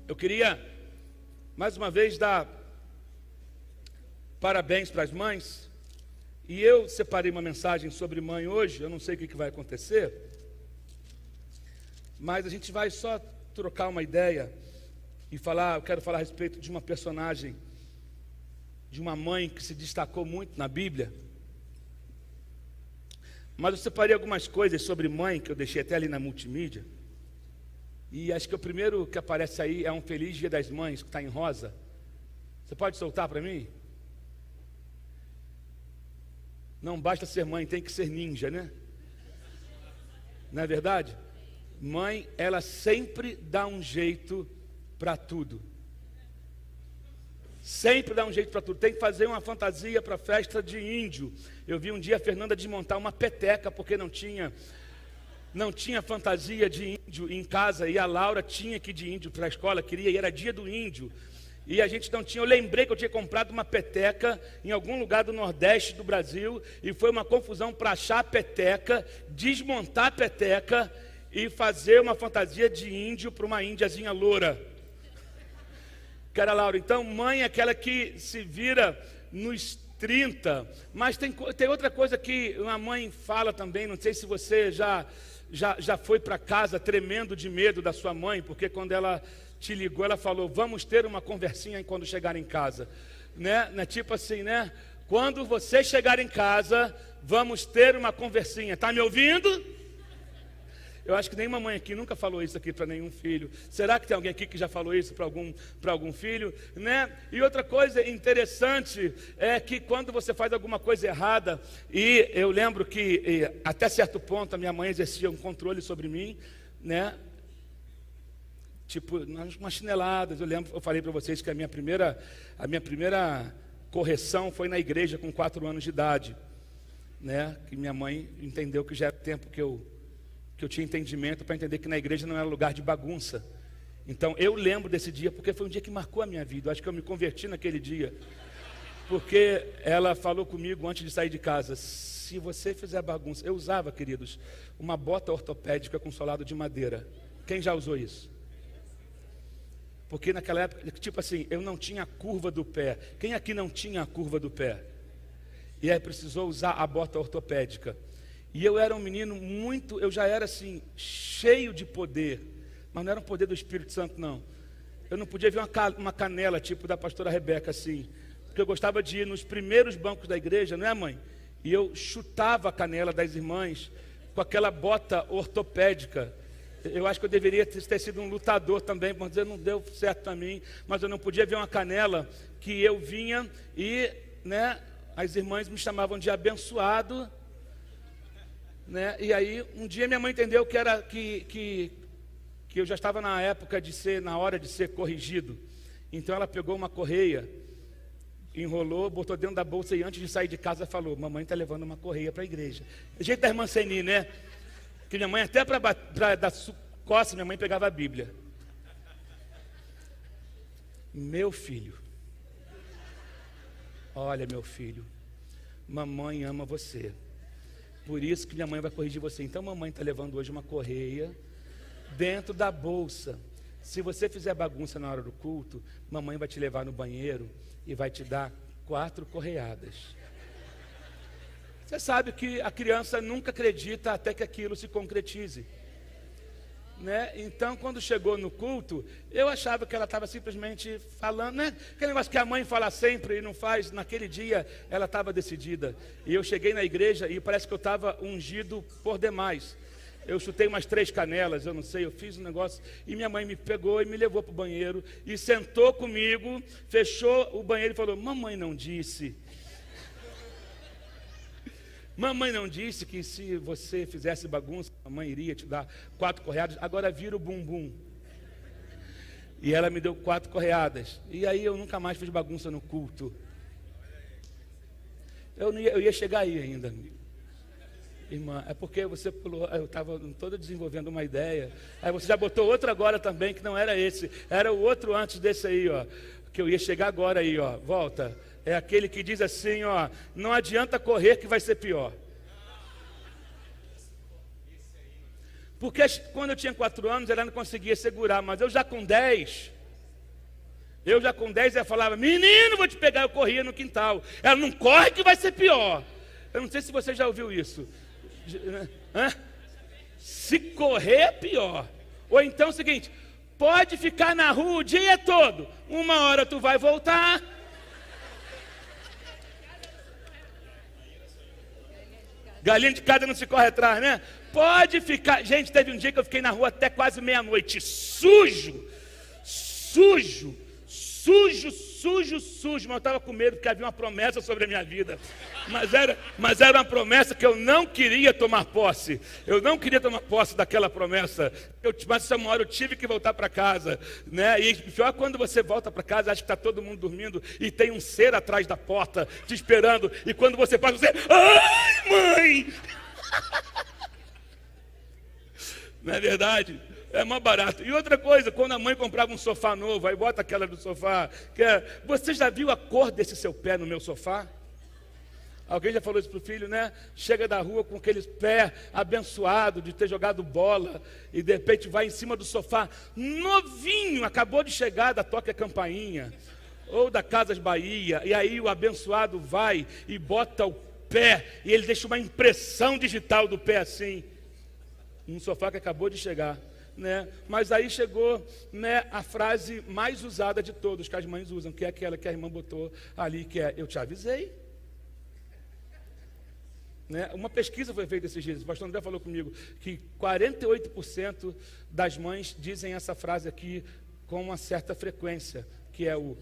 Eu queria, mais uma vez, dar parabéns para as mães. E eu separei uma mensagem sobre mãe hoje. Eu não sei o que vai acontecer, mas a gente vai só trocar uma ideia e falar. Eu quero falar a respeito de uma personagem, de uma mãe que se destacou muito na Bíblia. Mas eu separei algumas coisas sobre mãe, que eu deixei até ali na multimídia. E acho que o primeiro que aparece aí é um Feliz Dia das Mães, que está em rosa. Você pode soltar para mim? Não basta ser mãe, tem que ser ninja, né? Não é verdade? Mãe, ela sempre dá um jeito para tudo. Sempre dá um jeito para tudo. Tem que fazer uma fantasia para a festa de índio. Eu vi um dia a Fernanda desmontar uma peteca, porque não tinha fantasia de índio em casa, e a Laura tinha que ir de índio para a escola, queria, e era dia do índio, e a gente não tinha. Eu lembrei que eu tinha comprado uma peteca em algum lugar do Nordeste do Brasil, e foi uma confusão para achar a peteca, desmontar a peteca e fazer uma fantasia de índio para uma índiazinha loura, que era a Laura. Então, mãe é aquela que se vira nos 30, mas tem outra coisa que uma mãe fala também. Não sei se você já foi para casa tremendo de medo da sua mãe, porque quando ela te ligou, ela falou: vamos ter uma conversinha quando chegar em casa, né? Tipo assim, né? Quando você chegar em casa, vamos ter uma conversinha. Tá me ouvindo? Eu acho que nenhuma mãe aqui nunca falou isso aqui para nenhum filho. Será que tem alguém aqui que já falou isso para algum filho, né? E outra coisa interessante é que quando você faz alguma coisa errada, e eu lembro que até certo ponto a minha mãe exercia um controle sobre mim, né? Tipo, umas chineladas. Eu falei para vocês que a minha primeira correção foi na igreja com 4 anos de idade, né? Que minha mãe entendeu que já era tempo que eu tinha entendimento para entender que na igreja não era lugar de bagunça. Então eu lembro desse dia, porque foi um dia que marcou a minha vida. Eu acho que eu me converti naquele dia, porque ela falou comigo antes de sair de casa: se você fizer bagunça. Eu usava, queridos, uma bota ortopédica com solado de madeira. Quem já usou isso? Porque naquela época, tipo assim, eu não tinha a curva do pé. Quem aqui não tinha a curva do pé? E aí precisou usar a bota ortopédica. E eu era um menino eu já era assim, cheio de poder, mas não era um poder do Espírito Santo, não. Eu não podia ver uma canela, tipo da pastora Rebeca, assim, porque eu gostava de ir nos primeiros bancos da igreja, não é, mãe? E eu chutava a canela das irmãs com aquela bota ortopédica. Eu acho que eu deveria ter sido um lutador também, mas não deu certo para mim. Mas eu não podia ver uma canela que eu vinha e, né, as irmãs me chamavam de abençoado, né? E aí um dia minha mãe entendeu que eu já estava na hora de ser corrigido. Então ela pegou uma correia, enrolou, botou dentro da bolsa, e antes de sair de casa falou: mamãe está levando uma correia para a igreja. O jeito da irmã Seni, né? Que minha mãe, até para dar coça, minha mãe pegava a Bíblia. Meu filho, olha, meu filho, mamãe ama você. Por isso que minha mãe vai corrigir você. Então mamãe está levando hoje uma correia dentro da bolsa. Se você fizer bagunça na hora do culto, mamãe vai te levar no banheiro e vai te dar 4 correadas. Você sabe que a criança nunca acredita até que aquilo se concretize, né? Então, quando chegou no culto, eu achava que ela estava simplesmente falando, né? Aquele negócio que a mãe fala sempre e não faz. Naquele dia, ela estava decidida. E eu cheguei na igreja e parece que eu estava ungido por demais. Eu chutei umas 3 canelas, eu não sei, eu fiz um negócio. E minha mãe me pegou e me levou para o banheiro e sentou comigo, fechou o banheiro e falou: mamãe não disse... Mamãe não disse que se você fizesse bagunça, a mãe iria te dar 4 correadas. Agora vira o bumbum. E ela me deu 4 correadas. E aí eu nunca mais fiz bagunça no culto. Eu ia chegar aí ainda. Irmã, é porque você pulou. Eu estava toda desenvolvendo uma ideia. Aí você já botou outro agora também, que não era esse. Era o outro antes desse aí, ó. Que eu ia chegar agora aí, ó. Volta. É aquele que diz assim, ó: não adianta correr que vai ser pior. Porque quando eu tinha 4 anos, ela não conseguia segurar, mas eu já com 10, Eu já com 10 ela falava, menino, vou te pegar, eu corria no quintal. Ela, não corre que vai ser pior. Eu não sei se você já ouviu isso. Se correr é pior. Ou então é o seguinte, pode ficar na rua o dia todo. Uma hora tu vai voltar. Galinha de casa não se corre atrás, né? Pode ficar. Gente, teve um dia que eu fiquei na rua até quase meia-noite. Sujo. Mas eu estava com medo porque havia uma promessa sobre a minha vida. Mas era uma promessa que eu não queria tomar posse. Eu não queria tomar posse daquela promessa. Mas essa hora eu tive que voltar para casa, né? E pior quando você volta para casa, acha que está todo mundo dormindo e tem um ser atrás da porta te esperando. E quando você passa, você... Ai, mãe! Não é verdade? É mais barato. E outra coisa, quando a mãe comprava um sofá novo, aí bota aquela do sofá, você já viu a cor desse seu pé no meu sofá? Alguém já falou isso para o filho, né? Chega da rua com aquele pé abençoado de ter jogado bola e de repente vai em cima do sofá, novinho, acabou de chegar da Toca Campainha ou da Casas Bahia, e aí o abençoado vai e bota o pé e ele deixa uma impressão digital do pé assim, um sofá que acabou de chegar. Né? Mas aí chegou, né, a frase mais usada de todos que as mães usam, que é aquela que a irmã botou ali, que é, eu te avisei. Né? Uma pesquisa foi feita esses dias, o pastor André falou comigo, que 48% das mães dizem essa frase aqui com uma certa frequência, que é o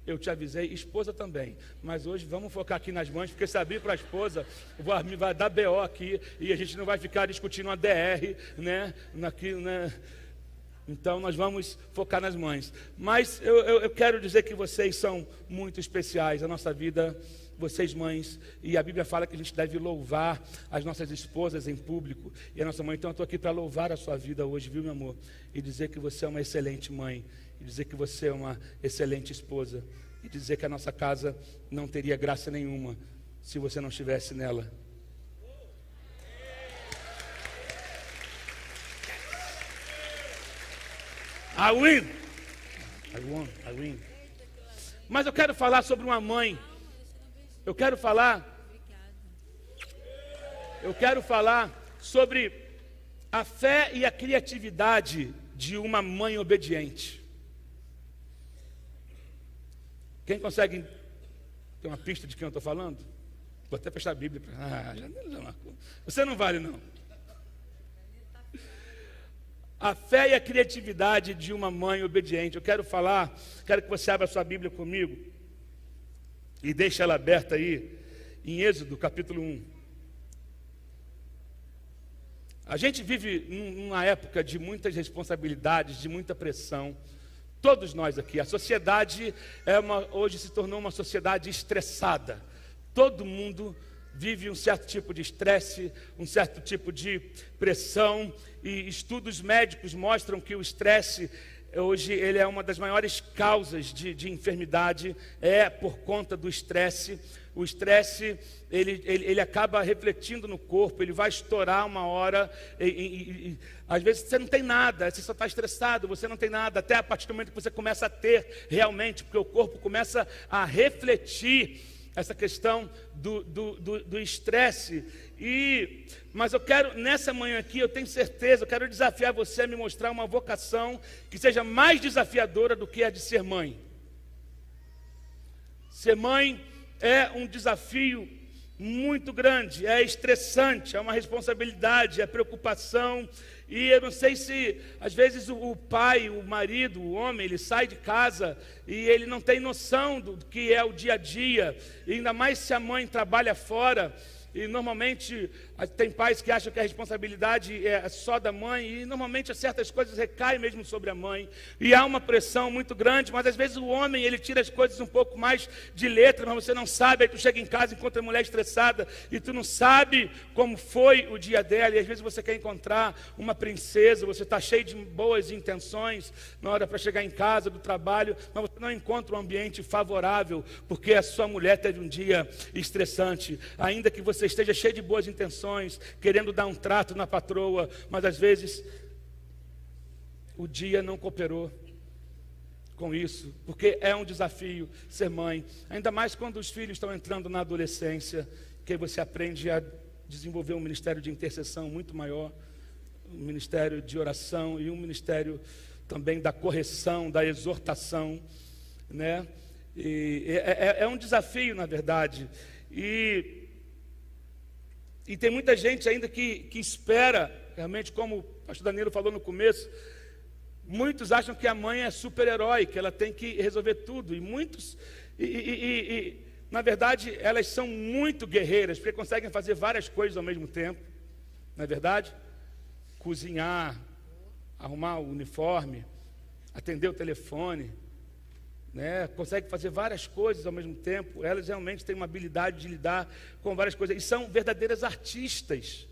eu te avisei, esposa também. Mas hoje vamos focar aqui nas mães, porque se abrir para a esposa, vai dar BO aqui, e a gente não vai ficar discutindo uma DR, né? Então nós vamos focar nas mães. Mas eu quero dizer que vocês são muito especiais, a nossa vida, vocês mães, e a Bíblia fala que a gente deve louvar as nossas esposas em público, e a nossa mãe, então eu estou aqui para louvar a sua vida hoje, viu meu amor? E dizer que você é uma excelente mãe, e dizer que você é uma excelente esposa, e dizer que a nossa casa não teria graça nenhuma se você não estivesse nela. I win. Mas eu quero falar sobre uma mãe. Eu quero falar sobre a fé e a criatividade de uma mãe obediente. Quem consegue ter uma pista de quem eu estou falando? Vou até fechar a Bíblia. Você não vale, não. A fé e a criatividade de uma mãe obediente. Eu quero que você abra a sua Bíblia comigo e deixe ela aberta aí, em Êxodo, capítulo 1. A gente vive numa época de muitas responsabilidades, de muita pressão. Todos nós aqui. A sociedade hoje se tornou uma sociedade estressada. Todo mundo vive um certo tipo de estresse, um certo tipo de pressão, e estudos médicos mostram que o estresse, hoje, ele é uma das maiores causas de enfermidade, por conta do estresse. O estresse, ele acaba refletindo no corpo, ele vai estourar uma hora, e às vezes você não tem nada, você só está estressado, você não tem nada, até a partir do momento que você começa a ter realmente, porque o corpo começa a refletir essa questão do estresse. Mas eu quero, nessa manhã aqui, eu tenho certeza, eu quero desafiar você a me mostrar uma vocação que seja mais desafiadora do que a de ser mãe. Ser mãe é um desafio muito grande, é estressante, é uma responsabilidade, é preocupação. E eu não sei se, às vezes, o pai, o marido, o homem, ele sai de casa e ele não tem noção do que é o dia a dia, e ainda mais se a mãe trabalha fora. E normalmente tem pais que acham que a responsabilidade é só da mãe, e normalmente certas coisas recaem mesmo sobre a mãe, e há uma pressão muito grande. Mas às vezes o homem, ele tira as coisas um pouco mais de letra, mas você não sabe. Aí tu chega em casa, encontra a mulher estressada e tu não sabe como foi o dia dela, e às vezes você quer encontrar uma princesa, você está cheio de boas intenções na hora para chegar em casa do trabalho, mas você não encontra um ambiente favorável, porque a sua mulher teve um dia estressante. Ainda que você esteja cheio de boas intenções, querendo dar um trato na patroa, mas às vezes o dia não cooperou. com isso, porque é um desafio ser mãe, ainda mais quando os filhos estão entrando na adolescência, que aí você aprende a desenvolver um ministério de intercessão muito maior, um ministério de oração e um ministério também da correção, da exortação, né? E é um desafio, na verdade, e tem muita gente ainda que espera, realmente, como o pastor Danilo falou no começo, muitos acham que a mãe é super-herói, que ela tem que resolver tudo, e muitos, na verdade, elas são muito guerreiras, porque conseguem fazer várias coisas ao mesmo tempo, não é verdade? Cozinhar, arrumar o uniforme, atender o telefone, né? Conseguem fazer várias coisas ao mesmo tempo. Elas realmente têm uma habilidade de lidar com várias coisas, e são verdadeiras artistas,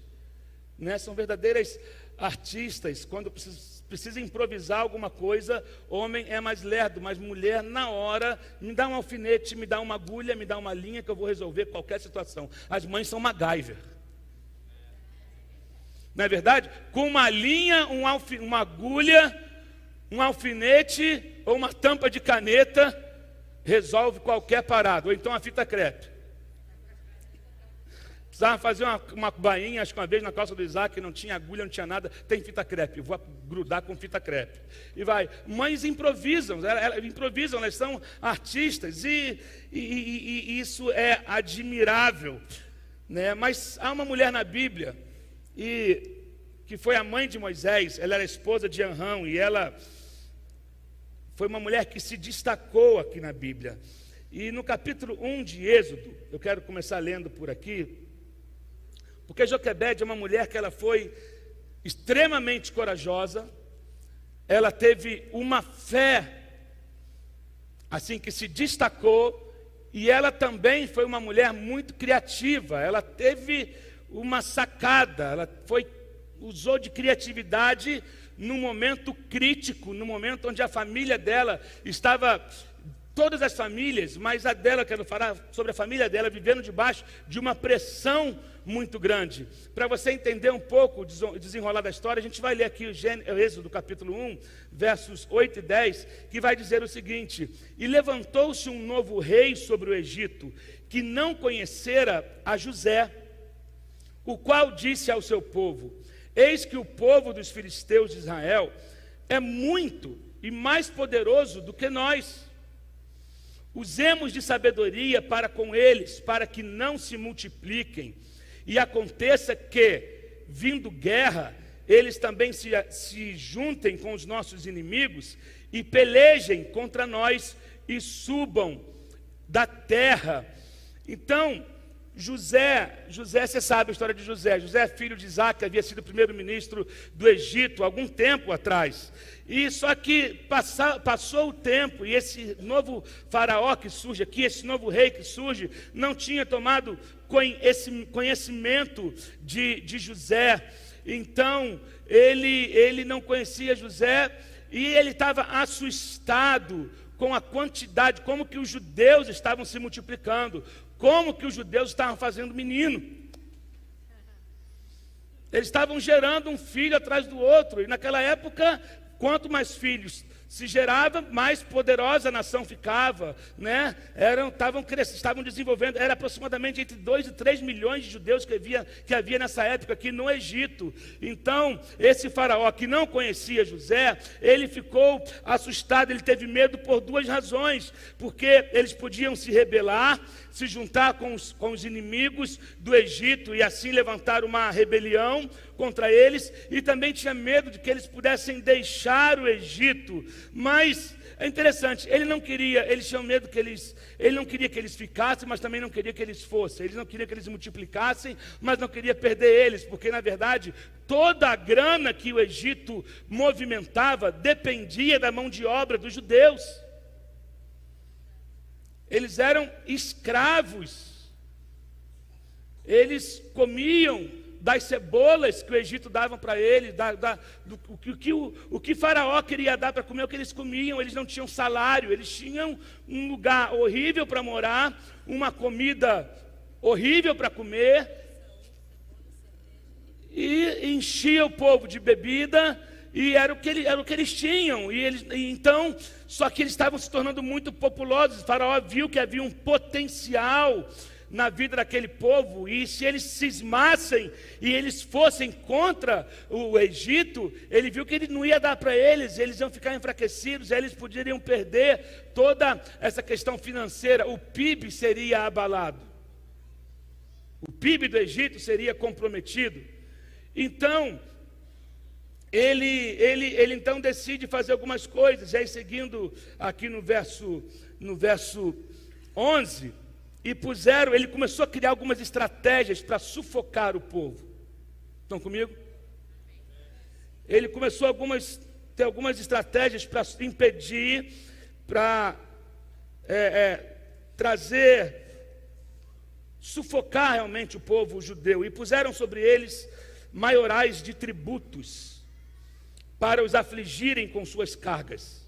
né? São verdadeiras artistas. Quando precisa improvisar alguma coisa, homem é mais lerdo, mas mulher, na hora, me dá um alfinete, me dá uma agulha, me dá uma linha que eu vou resolver qualquer situação. As mães são MacGyver. Não é verdade? Com uma linha, uma agulha, um alfinete ou uma tampa de caneta, resolve qualquer parada. Ou então a fita crepe. Precisava fazer uma bainha, acho que uma vez na calça do Isaac, não tinha agulha, não tinha nada, tem fita crepe, vou grudar com fita crepe. E vai. Mães improvisam, elas são artistas, e isso é admirável, né? Mas há uma mulher na Bíblia, que foi a mãe de Moisés, ela era esposa de Amrão, e ela foi uma mulher que se destacou aqui na Bíblia. E no capítulo 1 de Êxodo, eu quero começar lendo por aqui, porque Joquebede é uma mulher que ela foi extremamente corajosa, ela teve uma fé, assim, que se destacou, e ela também foi uma mulher muito criativa, ela teve uma sacada, ela usou de criatividade num momento crítico, no momento onde a família dela estava, todas as famílias, mas a dela, quero falar sobre a família dela, vivendo debaixo de uma pressão muito grande. Para você entender um pouco o desenrolar da história, a gente vai ler aqui o Êxodo capítulo 1, versos 8 e 10, que vai dizer o seguinte: e levantou-se um novo rei sobre o Egito, que não conhecera a José, o qual disse ao seu povo: eis que o povo dos filisteus de Israel é muito e mais poderoso do que nós. Usemos de sabedoria para com eles, para que não se multipliquem, e aconteça que, vindo guerra, eles também se juntem com os nossos inimigos e pelejem contra nós e subam da terra. Então, José, você sabe a história de José. José, filho de Isaac, havia sido primeiro-ministro do Egito há algum tempo atrás. E só que passou o tempo, e esse novo faraó que surge aqui, esse novo rei que surge, não tinha tomado esse conhecimento de José. Então, ele não conhecia José, e ele estava assustado com a quantidade, como que os judeus estavam se multiplicando, como que os judeus estavam fazendo menino. Eles estavam gerando um filho atrás do outro, e naquela época, quanto mais filhos se gerava, mais poderosa a nação ficava, né? Estavam desenvolvendo, era aproximadamente entre 2 e 3 milhões de judeus que havia nessa época aqui no Egito. Então, esse faraó que não conhecia José, ele ficou assustado, ele teve medo por duas razões, porque eles podiam se rebelar, se juntar com os inimigos do Egito e assim levantar uma rebelião contra eles, e também tinha medo de que eles pudessem deixar o Egito. Mas é interessante, ele não queria que eles ficassem, mas também não queria que eles fossem. Ele não queria que eles multiplicassem, mas não queria perder eles, porque na verdade toda a grana que o Egito movimentava dependia da mão de obra dos judeus. Eles eram escravos, eles comiam das cebolas que o Egito dava para eles, o que Faraó queria dar para comer, o que eles comiam. Eles não tinham salário, eles tinham um lugar horrível para morar, uma comida horrível para comer, e enchia o povo de bebida, e era o que eles tinham, então, só que eles estavam se tornando muito populosos. O faraó viu que havia um potencial na vida daquele povo, e se eles cismassem e eles fossem contra o Egito, ele viu que ele não ia dar para eles iam ficar enfraquecidos, eles poderiam perder toda essa questão financeira, o PIB seria abalado, o PIB do Egito seria comprometido. Então, ele então decide fazer algumas coisas, e aí seguindo aqui no verso 11, ele começou a criar algumas estratégias para sufocar o povo. Estão comigo? Ele começou a ter algumas estratégias para impedir, para sufocar realmente o povo judeu, e puseram sobre eles maiorais de tributos, para os afligirem com suas cargas,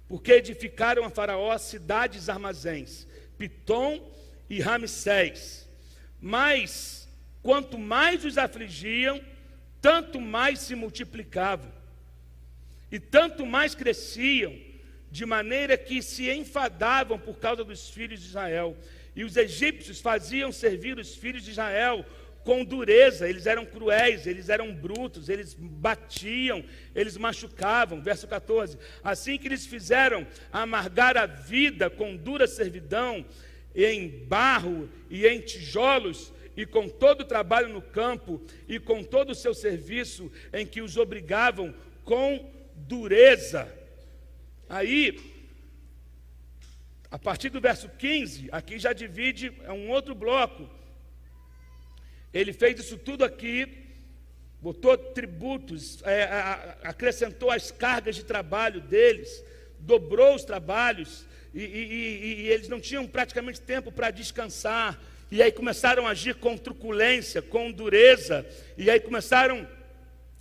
porque edificaram a Faraó cidades armazéns, Pitom e Ramsés. Mas quanto mais os afligiam, tanto mais se multiplicavam, e tanto mais cresciam, de maneira que se enfadavam por causa dos filhos de Israel. E os egípcios faziam servir os filhos de Israel com dureza, eles eram cruéis, eles eram brutos, eles batiam, eles machucavam. Verso 14: assim que eles fizeram amargar a vida com dura servidão, em barro e em tijolos, e com todo o trabalho no campo, e com todo o seu serviço, em que os obrigavam com dureza. Aí, a partir do verso 15, aqui já divide, é um outro bloco. Ele fez isso tudo aqui, botou tributos, acrescentou as cargas de trabalho deles, dobrou os trabalhos, e eles não tinham praticamente tempo para descansar, e aí começaram a agir com truculência, com dureza, e aí começaram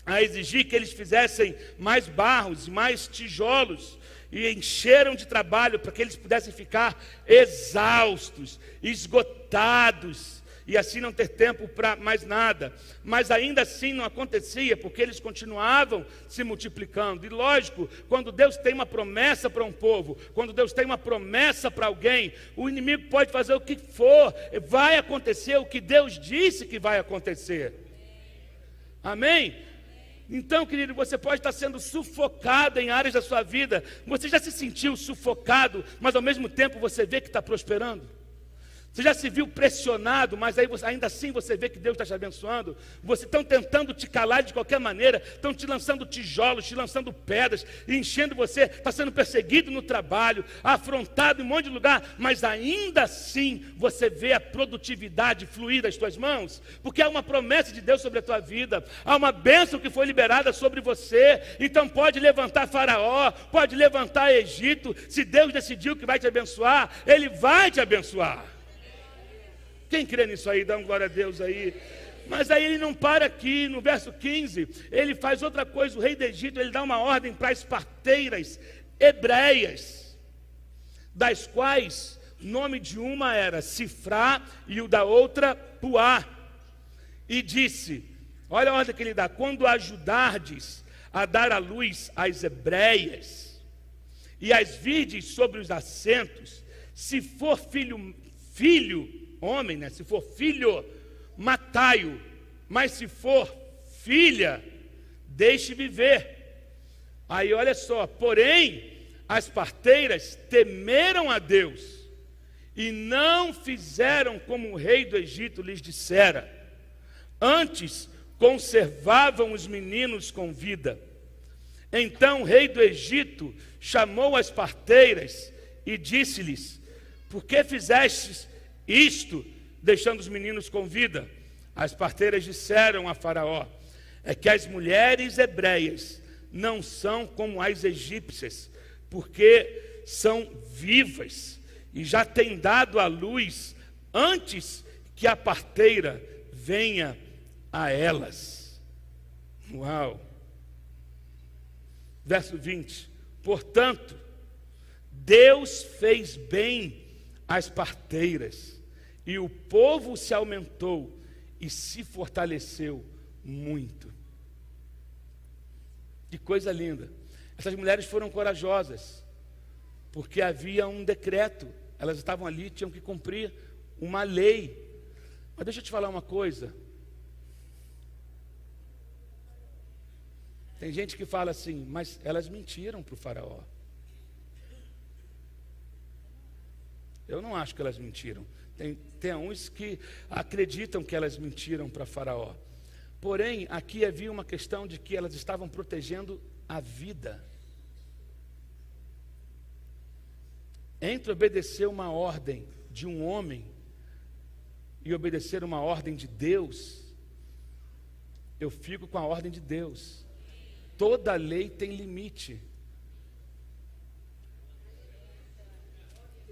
a exigir que eles fizessem mais barros, mais tijolos, e encheram de trabalho para que eles pudessem ficar exaustos, esgotados, e assim não ter tempo para mais nada. Mas ainda assim não acontecia, porque eles continuavam se multiplicando. E lógico, quando Deus tem uma promessa para um povo, quando Deus tem uma promessa para alguém, o inimigo pode fazer o que for, vai acontecer o que Deus disse que vai acontecer. Amém? Então, querido, você pode estar sendo sufocado em áreas da sua vida. Você já se sentiu sufocado, mas ao mesmo tempo você vê que está prosperando? Você já se viu pressionado, mas aí ainda assim você vê que Deus está te abençoando? Você estão tentando te calar de qualquer maneira, estão te lançando tijolos, te lançando pedras, e enchendo você, está sendo perseguido no trabalho, afrontado em um monte de lugar, mas ainda assim você vê a produtividade fluir das tuas mãos, porque há uma promessa de Deus sobre a tua vida, há uma bênção que foi liberada sobre você. Então pode levantar Faraó, pode levantar Egito, se Deus decidiu que vai te abençoar, Ele vai te abençoar. Quem crê nisso aí, dá uma glória a Deus aí. Mas aí ele não para aqui, no verso 15, ele faz outra coisa. O rei do Egito, ele dá uma ordem para as parteiras hebreias, das quais o nome de uma era Sifrá e o da outra Puá. E disse, olha a ordem que ele dá: quando ajudardes a dar à luz as hebreias, e as virdes sobre os assentos, se for filho, homem, né? Se for filho, matai-o, mas se for filha, deixe viver. Aí olha só, porém, as parteiras temeram a Deus, e não fizeram como o rei do Egito lhes dissera, antes conservavam os meninos com vida. Então o rei do Egito chamou as parteiras e disse-lhes: por que fizestes isto, deixando os meninos com vida? As parteiras disseram a Faraó: é que as mulheres hebreias não são como as egípcias, porque são vivas e já têm dado à luz antes que a parteira venha a elas. Uau! Verso 20: portanto, Deus fez bem às parteiras, e o povo se aumentou e se fortaleceu muito. Que coisa linda. Essas mulheres foram corajosas, porque havia um decreto. Elas estavam ali, tinham que cumprir uma lei. Mas deixa eu te falar uma coisa. Tem gente que fala assim, mas elas mentiram para o faraó. Eu não acho que elas mentiram. Tem uns que acreditam que elas mentiram para faraó. Porém, aqui havia uma questão de que elas estavam protegendo a vida. Entre obedecer uma ordem de um homem e obedecer uma ordem de Deus, eu fico com a ordem de Deus. Toda lei tem limite.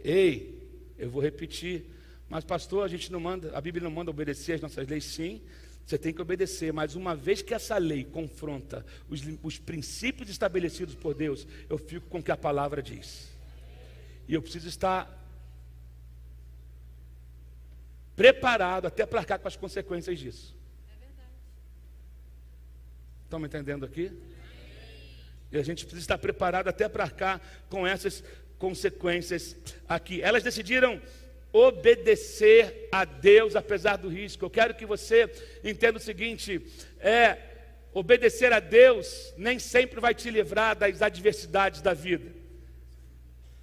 Ei, eu vou repetir. Mas pastor, a Bíblia não manda obedecer as nossas leis? Sim, você tem que obedecer. Mas uma vez que essa lei confronta os princípios estabelecidos por Deus, eu fico com o que a palavra diz. E eu preciso estar preparado até para arcar com as consequências disso. Estão me entendendo aqui? E a gente precisa estar preparado até para arcar com essas consequências aqui. Elas decidiram obedecer a Deus apesar do risco. Eu quero que você entenda o seguinte: obedecer a Deus nem sempre vai te livrar das adversidades da vida.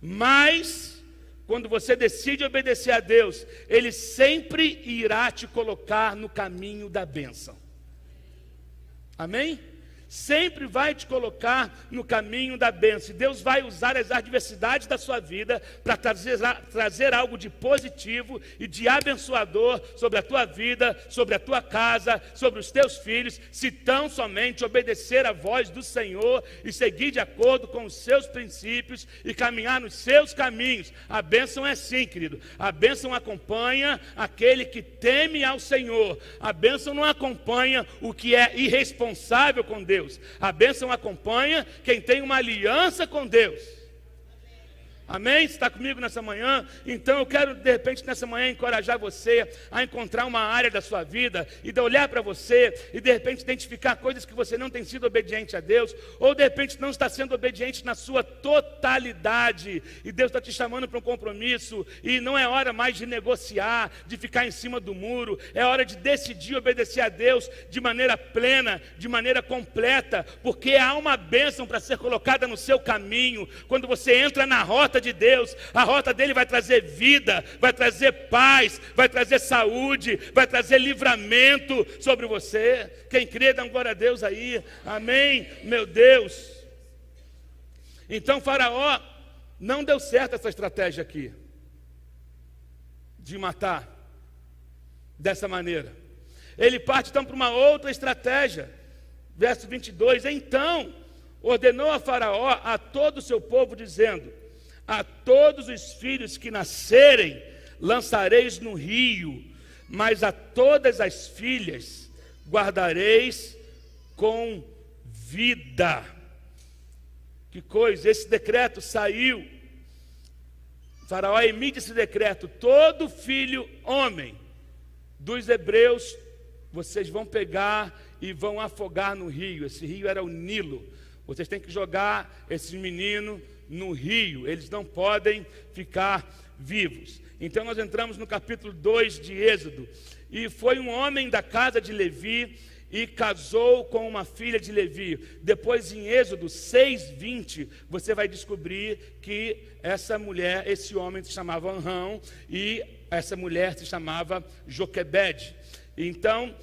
Mas quando você decide obedecer a Deus, Ele sempre irá te colocar no caminho da bênção. Amém? Sempre vai te colocar no caminho da bênção. E Deus vai usar as adversidades da sua vida para trazer algo de positivo e de abençoador sobre a tua vida, sobre a tua casa, sobre os teus filhos, se tão somente obedecer a voz do Senhor e seguir de acordo com os seus princípios e caminhar nos seus caminhos. A bênção é assim, querido. A bênção acompanha aquele que teme ao Senhor. A bênção não acompanha o que é irresponsável com Deus. A bênção acompanha quem tem uma aliança com Deus. Amém? Você está comigo nessa manhã? Então eu quero de repente nessa manhã encorajar você a encontrar uma área da sua vida e de olhar para você e de repente identificar coisas que você não tem sido obediente a Deus, ou de repente não está sendo obediente na sua totalidade, e Deus está te chamando para um compromisso, e não é hora mais de negociar, de ficar em cima do muro, é hora de decidir obedecer a Deus de maneira plena, de maneira completa, porque há uma bênção para ser colocada no seu caminho. Quando você entra na rota de Deus, a rota dele vai trazer vida, vai trazer paz, vai trazer saúde, vai trazer livramento sobre você. Quem crê, dá uma glória a Deus aí. Amém, meu Deus. Então Faraó, não deu certo essa estratégia aqui de matar dessa maneira. Ele parte então para uma outra estratégia. Verso 22: então ordenou a Faraó a todo o seu povo, dizendo: a todos os filhos que nascerem lançareis no rio, mas a todas as filhas guardareis com vida. Que coisa, esse decreto saiu. O Faraó emite esse decreto: todo filho homem dos hebreus vocês vão pegar e vão afogar no rio. Esse rio era o Nilo. Vocês têm que jogar esses meninos no rio, eles não podem ficar vivos. Então nós entramos no capítulo 2 de Êxodo. E foi um homem da casa de Levi e casou com uma filha de Levi. Depois em Êxodo 6:20, você vai descobrir que essa mulher, esse homem se chamava Anrão e essa mulher se chamava Joquebede. Então,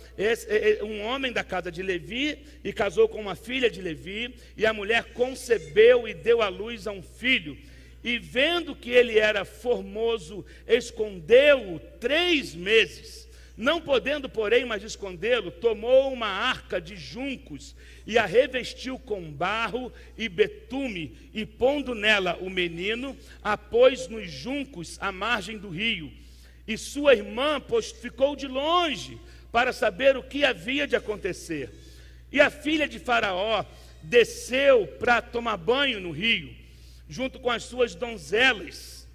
um homem da casa de Levi e casou com uma filha de Levi, e a mulher concebeu e deu à luz a um filho. E vendo que ele era formoso, escondeu-o 3 meses. Não podendo, porém, mais escondê-lo, tomou uma arca de juncos e a revestiu com barro e betume, e pondo nela o menino, a pôs nos juncos à margem do rio. E sua irmã ficou de longe para saber o que havia de acontecer. E a filha de Faraó desceu para tomar banho no rio, junto com as suas donzelas.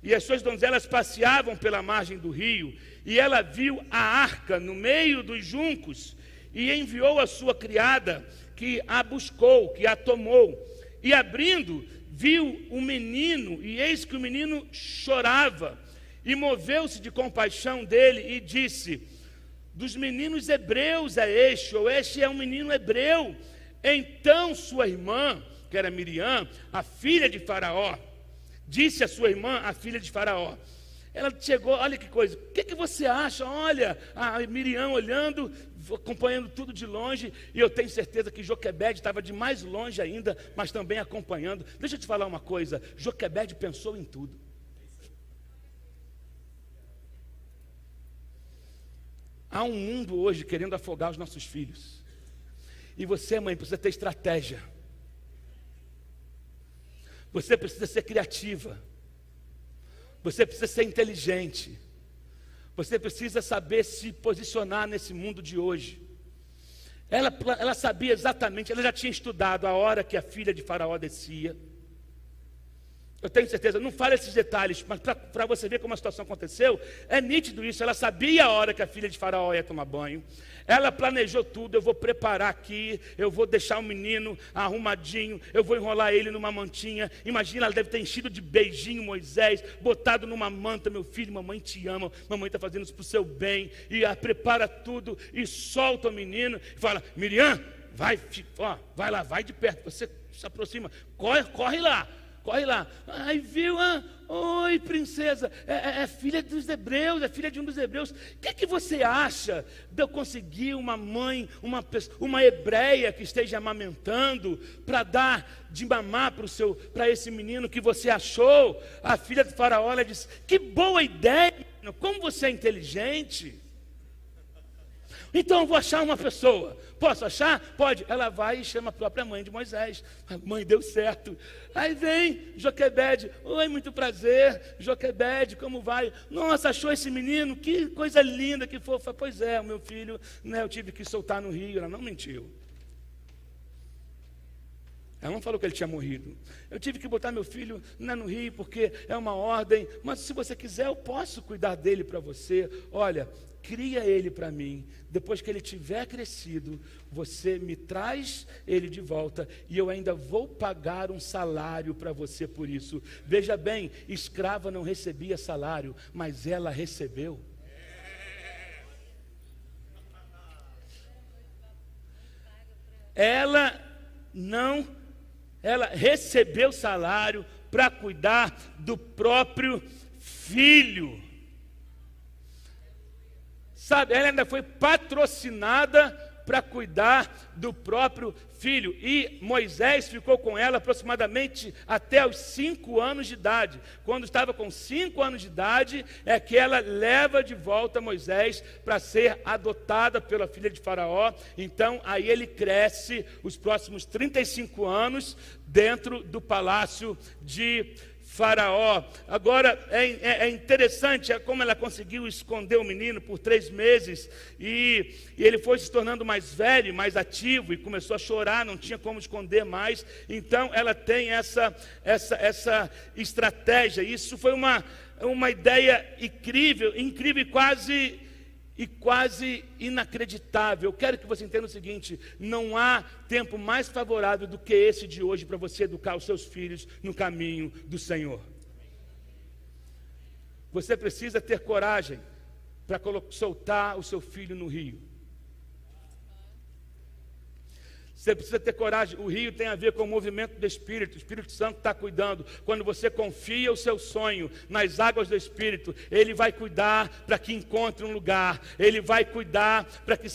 E as suas donzelas passeavam pela margem do rio. E ela viu a arca no meio dos juncos, e enviou a sua criada, que a buscou, que a tomou. E abrindo, viu o menino, e eis que o menino chorava. E moveu-se de compaixão dele e disse: dos meninos hebreus é este, ou este é um menino hebreu. Então sua irmã, que era Miriam, a filha de Faraó, disse à sua irmã, a filha de Faraó, ela chegou, olha que coisa, o que você acha? Olha, a Miriam olhando, acompanhando tudo de longe, e eu tenho certeza que Joquebede estava de mais longe ainda, mas também acompanhando. Deixa eu te falar uma coisa, Joquebede pensou em tudo. Há um mundo hoje querendo afogar os nossos filhos, e você, mãe, precisa ter estratégia, você precisa ser criativa, você precisa ser inteligente, você precisa saber se posicionar nesse mundo de hoje. Ela sabia exatamente, ela já tinha estudado a hora que a filha de Faraó descia. Eu tenho certeza, não fale esses detalhes, mas para você ver como a situação aconteceu, é nítido isso. Ela sabia a hora que a filha de Faraó ia tomar banho. Ela planejou tudo, eu vou preparar aqui, eu vou deixar o menino arrumadinho, eu vou enrolar ele numa mantinha. Imagina, ela deve ter enchido de beijinho Moisés, botado numa manta: meu filho, mamãe te ama, mamãe está fazendo isso para o seu bem. E ela prepara tudo e solta o menino e fala: Miriam, vai lá, vai de perto, você se aproxima, corre lá. Corre lá. Aí viu, oi princesa, é filha dos hebreus, é filha de um dos hebreus. O que você acha de eu conseguir uma mãe, uma hebreia que esteja amamentando, para dar de mamar para esse menino que você achou? A filha de Faraó, ela disse: que boa ideia, como você é inteligente. Então eu vou achar uma pessoa. Posso achar? Pode. Ela vai e chama a própria mãe de Moisés. A mãe, deu certo. Aí vem Joquebede: oi, muito prazer, Joquebede, como vai? Nossa, achou esse menino? Que coisa linda, que fofa. Pois é, o meu filho, né, eu tive que soltar no rio. Ela não mentiu. Ela não falou que ele tinha morrido. Eu tive que botar meu filho no rio porque é uma ordem. Mas se você quiser, eu posso cuidar dele para você. Olha, cria ele para mim. Depois que ele tiver crescido, você me traz ele de volta e eu ainda vou pagar um salário para você por isso. Veja bem, escrava não recebia salário, mas ela recebeu. Ela recebeu salário para cuidar do próprio filho. Sabe, ela ainda foi patrocinada para cuidar do próprio filho. E Moisés ficou com ela aproximadamente até os 5 anos de idade. Quando estava com 5 anos de idade, é que ela leva de volta Moisés para ser adotada pela filha de Faraó. Então, aí ele cresce os próximos 35 anos dentro do palácio de Faraó. Agora é interessante como ela conseguiu esconder o menino por 3 meses e ele foi se tornando mais velho, mais ativo e começou a chorar, não tinha como esconder mais. Então ela tem essa estratégia. Isso foi uma ideia incrível e quase inacreditável. Eu quero que você entenda o seguinte: não há tempo mais favorável do que esse de hoje para você educar os seus filhos no caminho do Senhor. Você precisa ter coragem para soltar o seu filho no rio. Você precisa ter coragem. O rio tem a ver com o movimento do Espírito. O Espírito Santo está cuidando. Quando você confia o seu sonho nas águas do Espírito, Ele vai cuidar para que encontre um lugar. Ele vai cuidar para que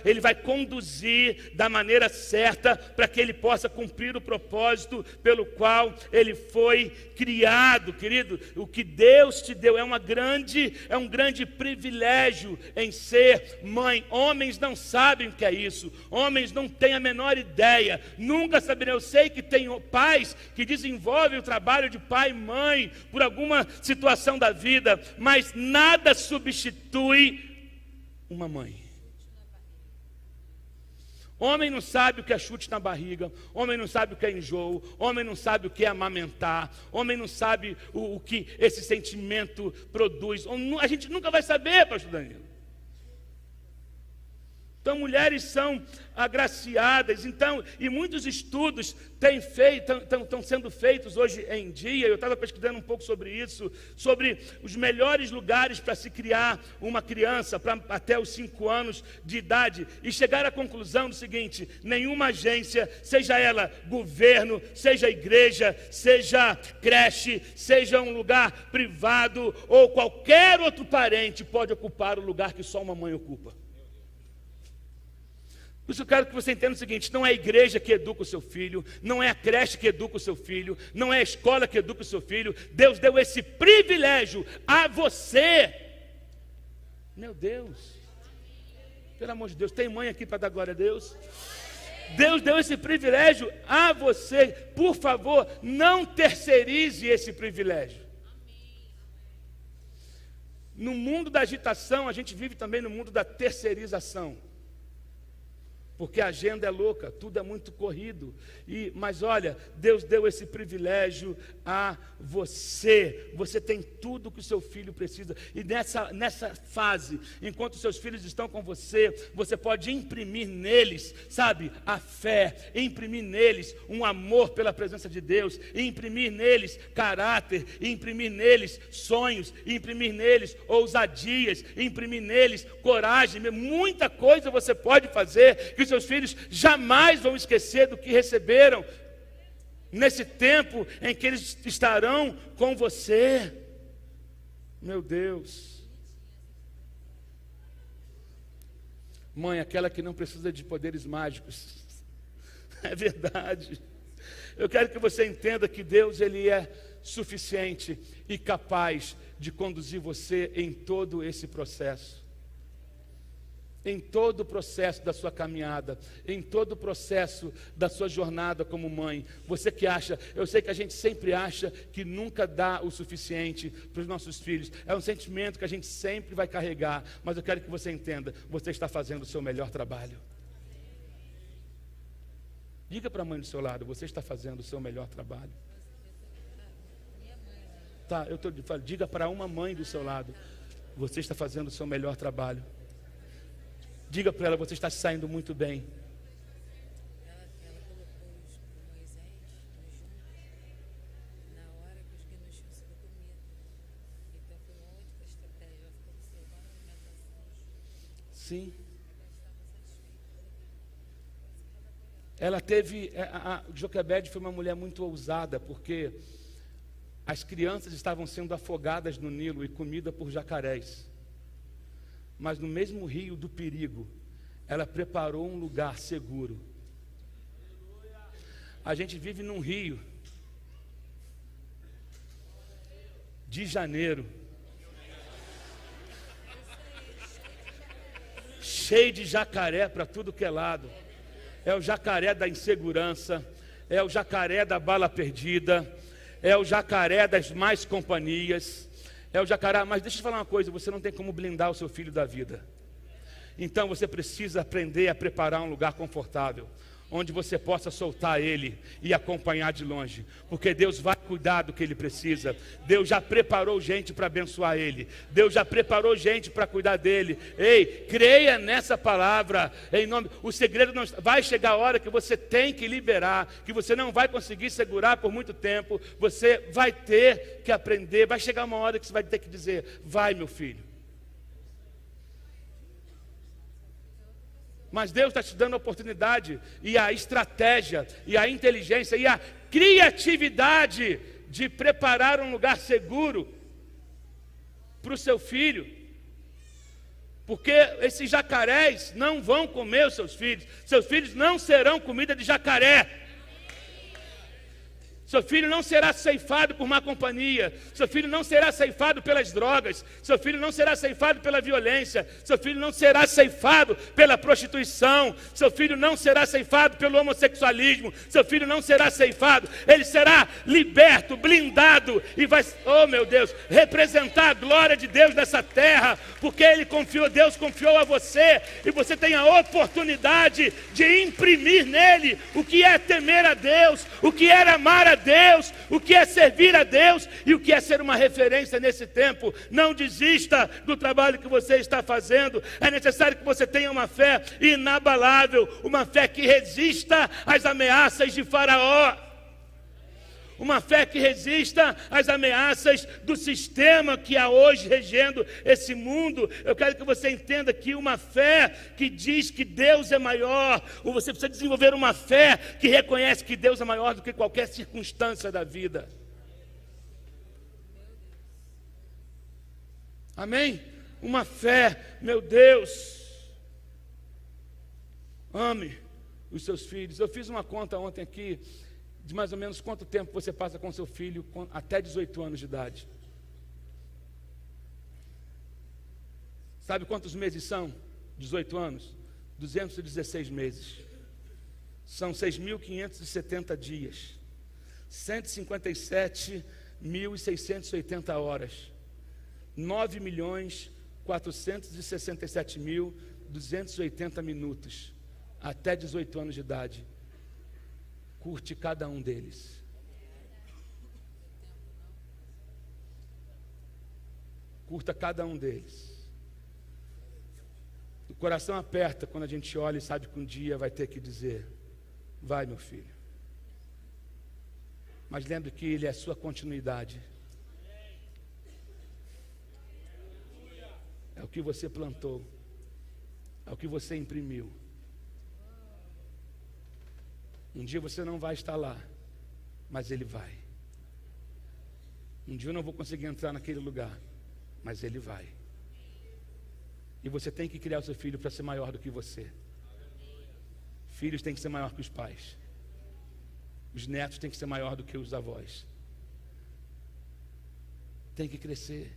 Ele vai conduzir da maneira certa para que Ele possa cumprir o propósito pelo qual Ele foi criado. Querido, o que Deus te deu é um grande privilégio em ser mãe. Homens não sabem o que é isso. Homens não têm a menor ideia, nunca saberão. Eu sei que tem pais que desenvolvem o trabalho de pai e mãe por alguma situação da vida, mas nada substitui uma mãe. Homem não sabe o que é chute na barriga, homem não sabe o que é enjoo, homem não sabe o que é amamentar, homem não sabe o que esse sentimento produz. A gente nunca vai saber, pastor Danilo. Então, mulheres são agraciadas. Então, e muitos estudos estão sendo feitos hoje em dia. Eu estava pesquisando um pouco sobre isso, sobre os melhores lugares para se criar uma criança para até os 5 anos de idade. E chegaram à conclusão do seguinte: nenhuma agência, seja ela governo, seja igreja, seja creche, seja um lugar privado ou qualquer outro parente, pode ocupar o lugar que só uma mãe ocupa. Por isso eu quero que você entenda o seguinte: não é a igreja que educa o seu filho, não é a creche que educa o seu filho, não é a escola que educa o seu filho. Deus deu esse privilégio a você. Meu Deus, pelo amor de Deus, tem mãe aqui para dar glória a Deus? Deus deu esse privilégio a você. Por favor, não terceirize esse privilégio. No mundo da agitação, a gente vive também no mundo da terceirização. Porque a agenda é louca, tudo é muito corrido. Mas olha, Deus deu esse privilégio a você. Você tem tudo que o seu filho precisa. E nessa fase, enquanto os seus filhos estão com você, você pode imprimir neles, sabe, a fé, imprimir neles um amor pela presença de Deus, imprimir neles caráter, imprimir neles sonhos, imprimir neles ousadias, imprimir neles coragem. Muita coisa você pode fazer que os seus filhos jamais vão esquecer do que receberam nesse tempo em que eles estarão com você. Meu Deus. Mãe, aquela que não precisa de poderes mágicos. É verdade. Eu quero que você entenda que Deus, Ele é suficiente e capaz de conduzir você em todo esse processo. Em todo o processo da sua caminhada, em todo o processo da sua jornada como mãe. Você que acha, eu sei que a gente sempre acha que nunca dá o suficiente para os nossos filhos. É um sentimento que a gente sempre vai carregar, mas eu quero que você entenda, você está fazendo o seu melhor trabalho. Diga para a mãe do seu lado, você está fazendo o seu melhor trabalho. Tá, eu estou falando, diga para uma mãe do seu lado, você está fazendo o seu melhor trabalho. Diga para ela, você está se saindo muito bem. Ela colocou o Moisés no junco, na hora que os guinos tinham sido comidos. Então foi uma outra estratégia, ela ficou observando a alimentação. Sim. Ela teve, a Joquebede foi uma mulher muito ousada, porque as crianças estavam sendo afogadas no Nilo e comidas por jacarés. Mas no mesmo rio do perigo, ela preparou um lugar seguro. A gente vive num rio de janeiro, cheio de jacaré para tudo que é lado. É o jacaré da insegurança, é o jacaré da bala perdida, é o jacaré das más companhias. É o jacaré, mas deixa eu te falar uma coisa, você não tem como blindar o seu filho da vida. Então você precisa aprender a preparar um lugar confortável, onde você possa soltar ele e acompanhar de longe, porque Deus vai cuidar do que ele precisa. Deus já preparou gente para abençoar ele, Deus já preparou gente para cuidar dele. Ei, creia nessa palavra, em nome. O segredo não vai chegar a hora que você tem que liberar, que você não vai conseguir segurar por muito tempo. Você vai ter que aprender, vai chegar uma hora que você vai ter que dizer: vai, meu filho. Mas Deus está te dando a oportunidade, e a estratégia, e a inteligência, e a criatividade de preparar um lugar seguro para o seu filho. Porque esses jacarés não vão comer os seus filhos não serão comida de jacaré. Seu filho não será ceifado por má companhia. Seu filho não será ceifado pelas drogas. Seu filho não será ceifado pela violência. Seu filho não será ceifado pela prostituição. Seu filho não será ceifado pelo homossexualismo. Seu filho não será ceifado. Ele será liberto, blindado e vai, oh meu Deus, representar a glória de Deus nessa terra, porque Deus confiou a você, e você tem a oportunidade de imprimir nele o que é temer a Deus, o que é amar a Deus, o que é servir a Deus e o que é ser uma referência nesse tempo. Não desista do trabalho que você está fazendo. É necessário que você tenha uma fé inabalável, uma fé que resista às ameaças de Faraó. Uma fé que resista às ameaças do sistema que há hoje regendo esse mundo. Eu quero que você entenda que uma fé que diz que Deus é maior, ou você precisa desenvolver uma fé que reconhece que Deus é maior do que qualquer circunstância da vida. Amém? Uma fé, meu Deus. Ame os seus filhos. Eu fiz uma conta ontem aqui de mais ou menos quanto tempo você passa com seu filho até 18 anos de idade. Sabe quantos meses são? 18 anos? 216 meses. São 6.570 dias. 157.680 horas. 9.467.280 minutos. Até 18 anos de idade. Curte cada um deles. Curta cada um deles. O coração aperta quando a gente olha e sabe que um dia vai ter que dizer: vai, meu filho. Mas lembre que ele é a sua continuidade. É o que você plantou. É o que você imprimiu. Um dia você não vai estar lá, mas ele vai. Um dia eu não vou conseguir entrar naquele lugar, mas ele vai. E você tem que criar o seu filho para ser maior do que você. Filhos têm que ser maior que os pais. Os netos têm que ser maior do que os avós. Tem que crescer.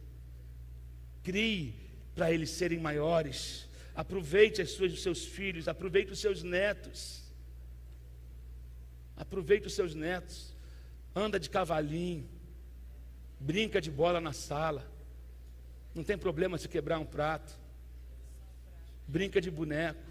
Crie para eles serem maiores. Aproveite os seus filhos, aproveite os seus netos. Aproveite os seus netos. Anda de cavalinho. Brinca de bola na sala. Não tem problema se quebrar um prato. Brinca de boneco.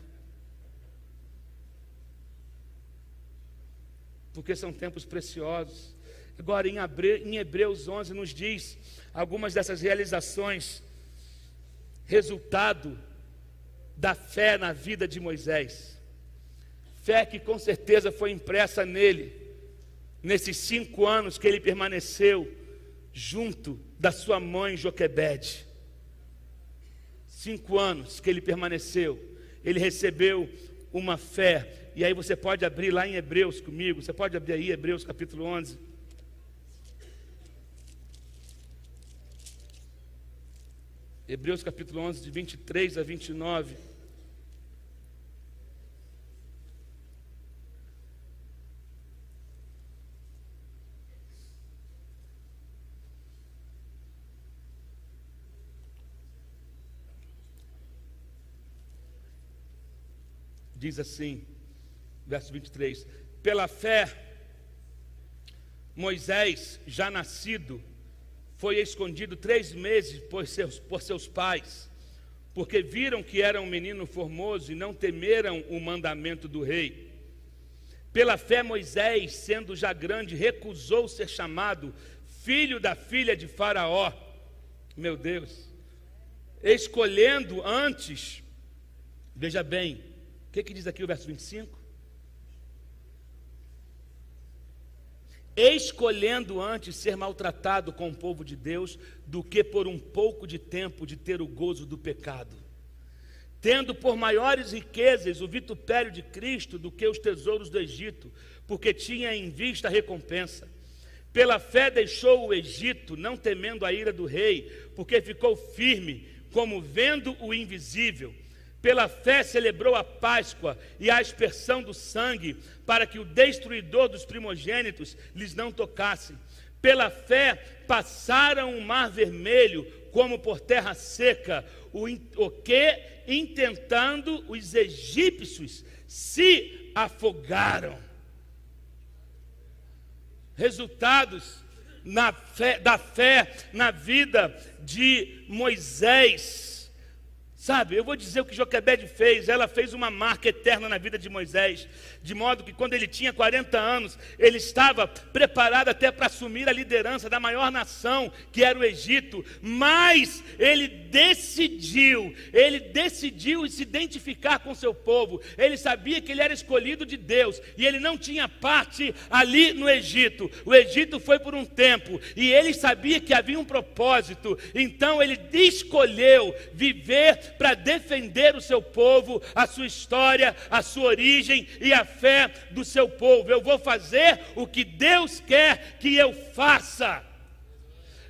Porque são tempos preciosos. Agora em Hebreus 11 nos diz algumas dessas realizações, resultado da fé na vida de Moisés. Fé que com certeza foi impressa nele, nesses 5 anos que ele permaneceu junto da sua mãe Joquebede. 5 anos que ele permaneceu, ele recebeu uma fé. E aí você pode abrir lá em Hebreus comigo, você pode abrir aí Hebreus capítulo 11. Hebreus capítulo 11, de 23 a 29. Diz assim, verso 23: pela fé, Moisés, já nascido, foi escondido 3 meses por seus pais, porque viram que era um menino formoso e não temeram o mandamento do rei. Pela fé, Moisés, sendo já grande, recusou ser chamado filho da filha de Faraó. Meu Deus, escolhendo antes, veja bem, o que diz aqui o verso 25? Escolhendo antes ser maltratado com o povo de Deus, do que por um pouco de tempo de ter o gozo do pecado, tendo por maiores riquezas o vitupério de Cristo do que os tesouros do Egito, porque tinha em vista a recompensa. Pela fé deixou o Egito, não temendo a ira do rei, porque ficou firme, como vendo o invisível. Pela fé celebrou a Páscoa e a aspersão do sangue, para que o destruidor dos primogênitos lhes não tocasse. Pela fé passaram o mar vermelho, como por terra seca, o que, intentando os egípcios, se afogaram. Resultados da fé na vida de Moisés. Sabe, eu vou dizer o que Joquebede fez. Ela fez uma marca eterna na vida de Moisés, de modo que quando ele tinha 40 anos, ele estava preparado até para assumir a liderança da maior nação, que era o Egito. Mas ele decidiu se identificar com seu povo. Ele sabia que ele era escolhido de Deus, e ele não tinha parte ali no Egito. O Egito foi por um tempo, e ele sabia que havia um propósito. Então ele escolheu viver para defender o seu povo, a sua história, a sua origem e a fé do seu povo. Eu vou fazer o que Deus quer que eu faça.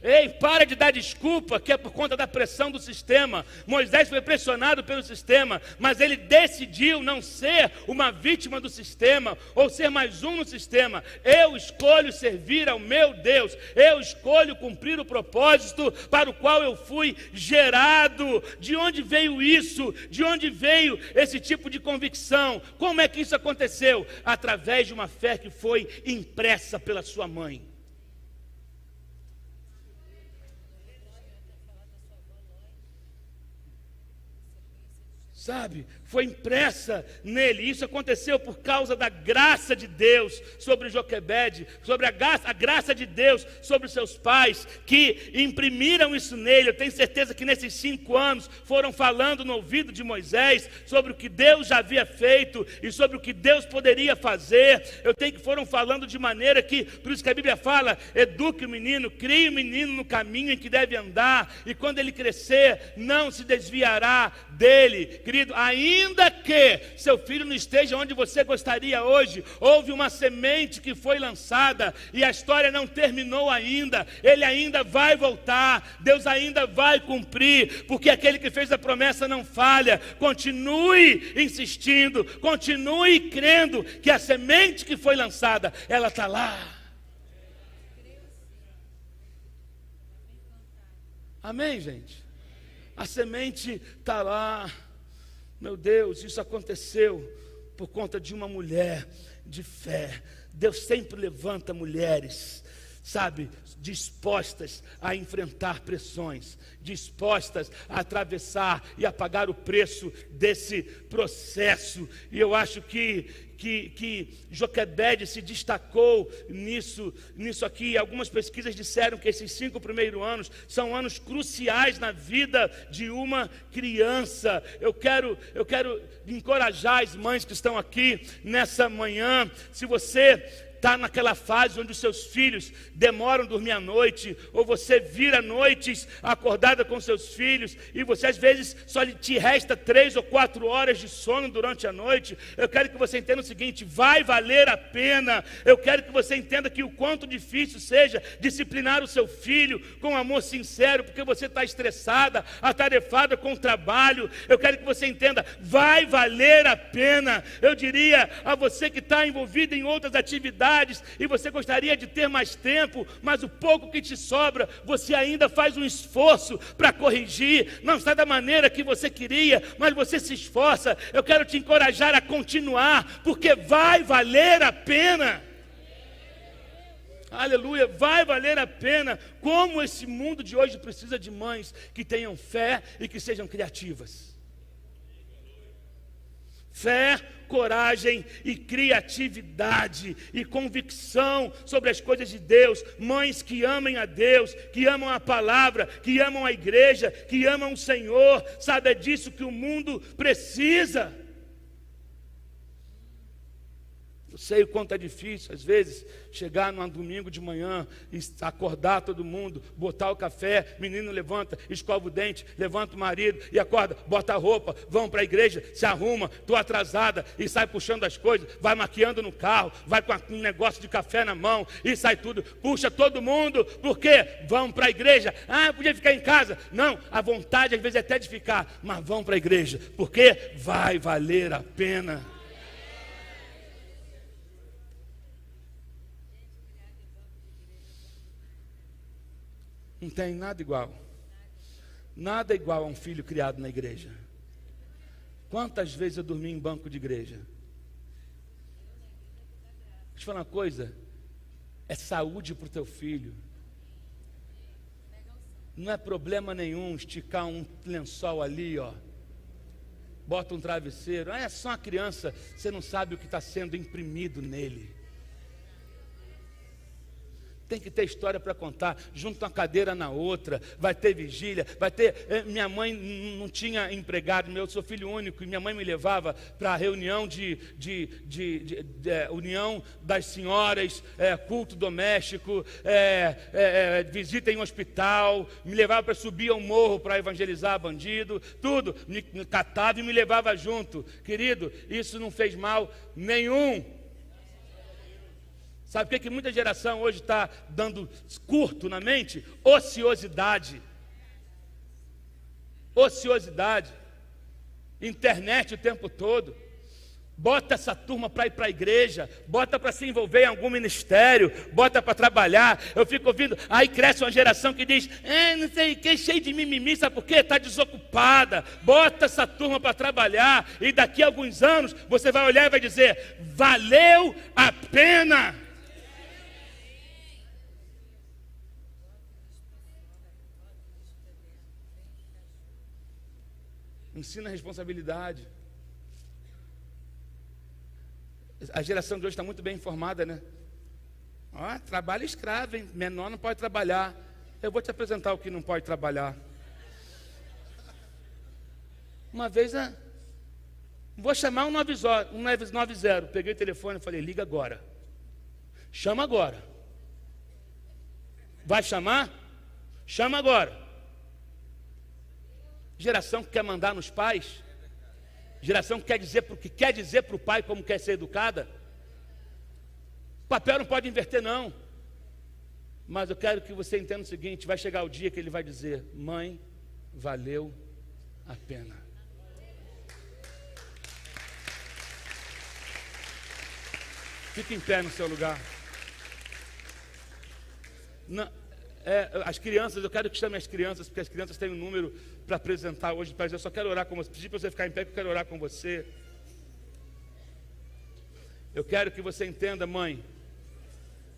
Ei, para de dar desculpa que é por conta da pressão do sistema. Moisés foi pressionado pelo sistema, mas ele decidiu não ser uma vítima do sistema, ou ser mais um no sistema. Eu escolho servir ao meu Deus, eu escolho cumprir o propósito para o qual eu fui gerado. De onde veio isso? De onde veio esse tipo de convicção? Como é que isso aconteceu? Através de uma fé que foi impressa pela sua mãe. Sabe, foi impressa nele. Isso aconteceu por causa da graça de Deus sobre Joquebede, sobre a graça de Deus sobre os seus pais, que imprimiram isso nele. Eu tenho certeza que nesses 5 anos foram falando no ouvido de Moisés sobre o que Deus já havia feito e sobre o que Deus poderia fazer. Eu tenho que foram falando de maneira que, por isso que a Bíblia fala, eduque o menino, crie o menino no caminho em que deve andar, e quando ele crescer, não se desviará dele. Querido, ainda que seu filho não esteja onde você gostaria hoje, houve uma semente que foi lançada e a história não terminou ainda. Ele ainda vai voltar, Deus ainda vai cumprir, porque aquele que fez a promessa não falha. Continue insistindo, continue crendo que a semente que foi lançada, ela está lá. Amém, gente? A semente está lá. Meu Deus, isso aconteceu por conta de uma mulher de fé. Deus sempre levanta mulheres, sabe, dispostas a enfrentar pressões, dispostas a atravessar e a pagar o preço desse processo. E eu acho que Joquebede se destacou nisso aqui. Algumas pesquisas disseram que esses 5 primeiros anos são anos cruciais na vida de uma criança. Eu quero encorajar as mães que estão aqui nessa manhã. Se você está naquela fase onde os seus filhos demoram a dormir à noite, ou você vira noites acordada com seus filhos, e você às vezes só te resta 3 ou 4 horas de sono durante a noite, eu quero que você entenda o seguinte: vai valer a pena. Eu quero que você entenda que o quanto difícil seja disciplinar o seu filho com amor sincero, porque você está estressada, atarefada com o trabalho. Eu quero que você entenda, vai valer a pena. Eu diria a você que está envolvido em outras atividades, e você gostaria de ter mais tempo, mas o pouco que te sobra, você ainda faz um esforço para corrigir. Não está da maneira que você queria, mas você se esforça. Eu quero te encorajar a continuar, porque vai valer a pena. Aleluia, vai valer a pena. Como esse mundo de hoje precisa de mães que tenham fé e que sejam criativas. Fé, coragem e criatividade e convicção sobre as coisas de Deus. Mães que amem a Deus, que amam a palavra, que amam a igreja, que amam o Senhor. Sabe, é disso que o mundo precisa. Eu sei o quanto é difícil, às vezes, chegar num domingo de manhã e acordar todo mundo, botar o café, menino levanta, escova o dente, levanta o marido e acorda, bota a roupa, vão para a igreja, se arruma, estou atrasada, e sai puxando as coisas, vai maquiando no carro, vai com um negócio de café na mão, e sai tudo, puxa todo mundo, porque vão para a igreja. Ah, eu podia ficar em casa. Não, a vontade às vezes é até de ficar, mas vão para a igreja, porque vai valer a pena. Não tem nada igual. Nada igual a um filho criado na igreja. Quantas vezes eu dormi em banco de igreja? Deixa eu te falar uma coisa. É saúde para o teu filho. Não é problema nenhum esticar um lençol ali, ó. bota um travesseiro. É só uma criança, você não sabe o que está sendo imprimido nele. Tem que ter história para contar, junta uma cadeira na outra, vai ter vigília, vai ter... Minha mãe não tinha empregado, eu sou filho único, e minha mãe me levava para a reunião união das senhoras, culto doméstico, visita em hospital, me levava para subir ao morro para evangelizar bandido, tudo, me catava e me levava junto. Querido, isso não fez mal nenhum. Sabe o que muita geração hoje está dando curto na mente? Ociosidade. Ociosidade. Internet o tempo todo. Bota essa turma para ir para a igreja, bota para se envolver em algum ministério, bota para trabalhar. Eu fico ouvindo, aí cresce uma geração que diz, não sei o que, cheio de mimimi, sabe por quê? Está desocupada. Bota essa turma para trabalhar, e daqui a alguns anos você vai olhar e vai dizer, valeu a pena. Ensina a responsabilidade. A geração de hoje está muito bem informada, né? Trabalho escravo, hein? Menor não pode trabalhar. Eu vou te apresentar o que não pode trabalhar. Uma vez, vou chamar um 990. Peguei o telefone e falei, liga agora. Chama agora. Vai chamar? Chama agora. Geração que quer mandar nos pais, geração que quer dizer para o pai como quer ser educada. O papel não pode inverter, não. Mas eu quero que você entenda o seguinte: vai chegar o dia que ele vai dizer, mãe, valeu a pena. Fique em pé no seu lugar. As crianças, eu quero que chame as crianças, porque as crianças têm um número para apresentar hoje. Eu só quero orar com você. Pedir para você ficar em pé, que eu quero orar com você. Eu quero que você entenda, mãe,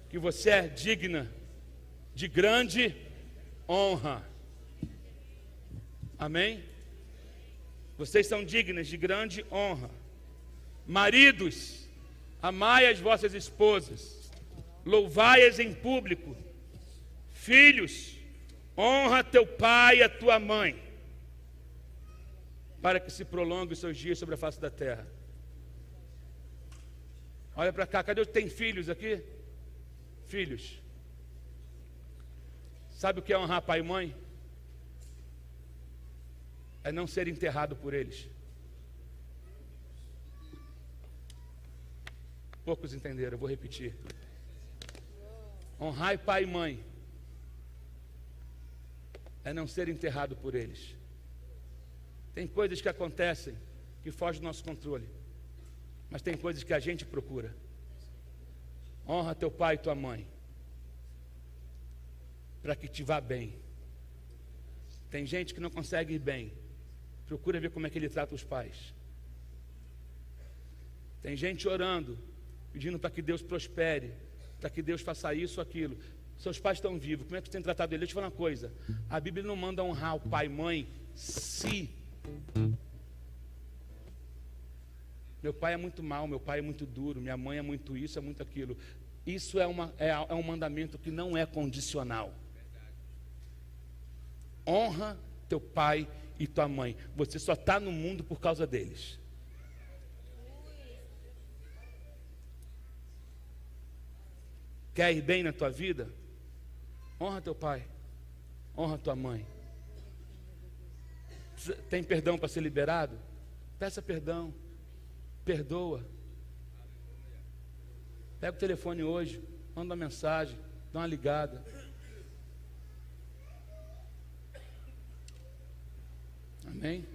que você é digna de grande honra. Amém? Vocês são dignas de grande honra. Maridos, amai as vossas esposas, louvai-as em público. Filhos, honra teu pai e a tua mãe, para que se prolongue os seus dias sobre a face da terra. Olha para cá, cadê? Tem filhos aqui? Filhos. Sabe o que é honrar pai e mãe? É não ser enterrado por eles. Poucos entenderam, eu vou repetir. Honrar pai e mãe é não ser enterrado por eles. Tem coisas que acontecem que fogem do nosso controle, mas tem coisas que a gente procura. Honra teu pai e tua mãe, para que te vá bem. Tem gente que não consegue ir bem, procura ver como é que ele trata os pais. Tem gente orando, pedindo para que Deus prospere, para que Deus faça isso ou aquilo. Seus pais estão vivos, como é que você tem tratado ele? Deixa eu te falar uma coisa, a Bíblia não manda honrar o pai e mãe se meu pai é muito mau, meu pai é muito duro, minha mãe é muito isso, é muito aquilo. Isso é um mandamento que não é condicional. Honra teu pai e tua mãe. Você só está no mundo por causa deles. Quer ir bem na tua vida? Honra teu pai, honra tua mãe. Tem perdão para ser liberado? Peça perdão, perdoa. Pega o telefone hoje, manda uma mensagem, dá uma ligada. Amém?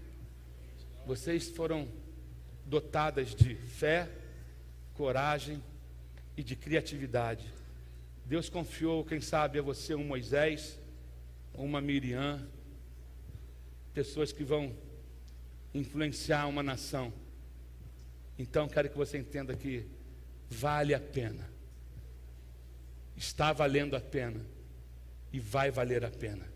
Vocês foram dotadas de fé, coragem e de criatividade. Deus confiou, quem sabe, a você um Moisés, uma Miriam, pessoas que vão influenciar uma nação. Então, quero que você entenda que vale a pena, está valendo a pena e vai valer a pena.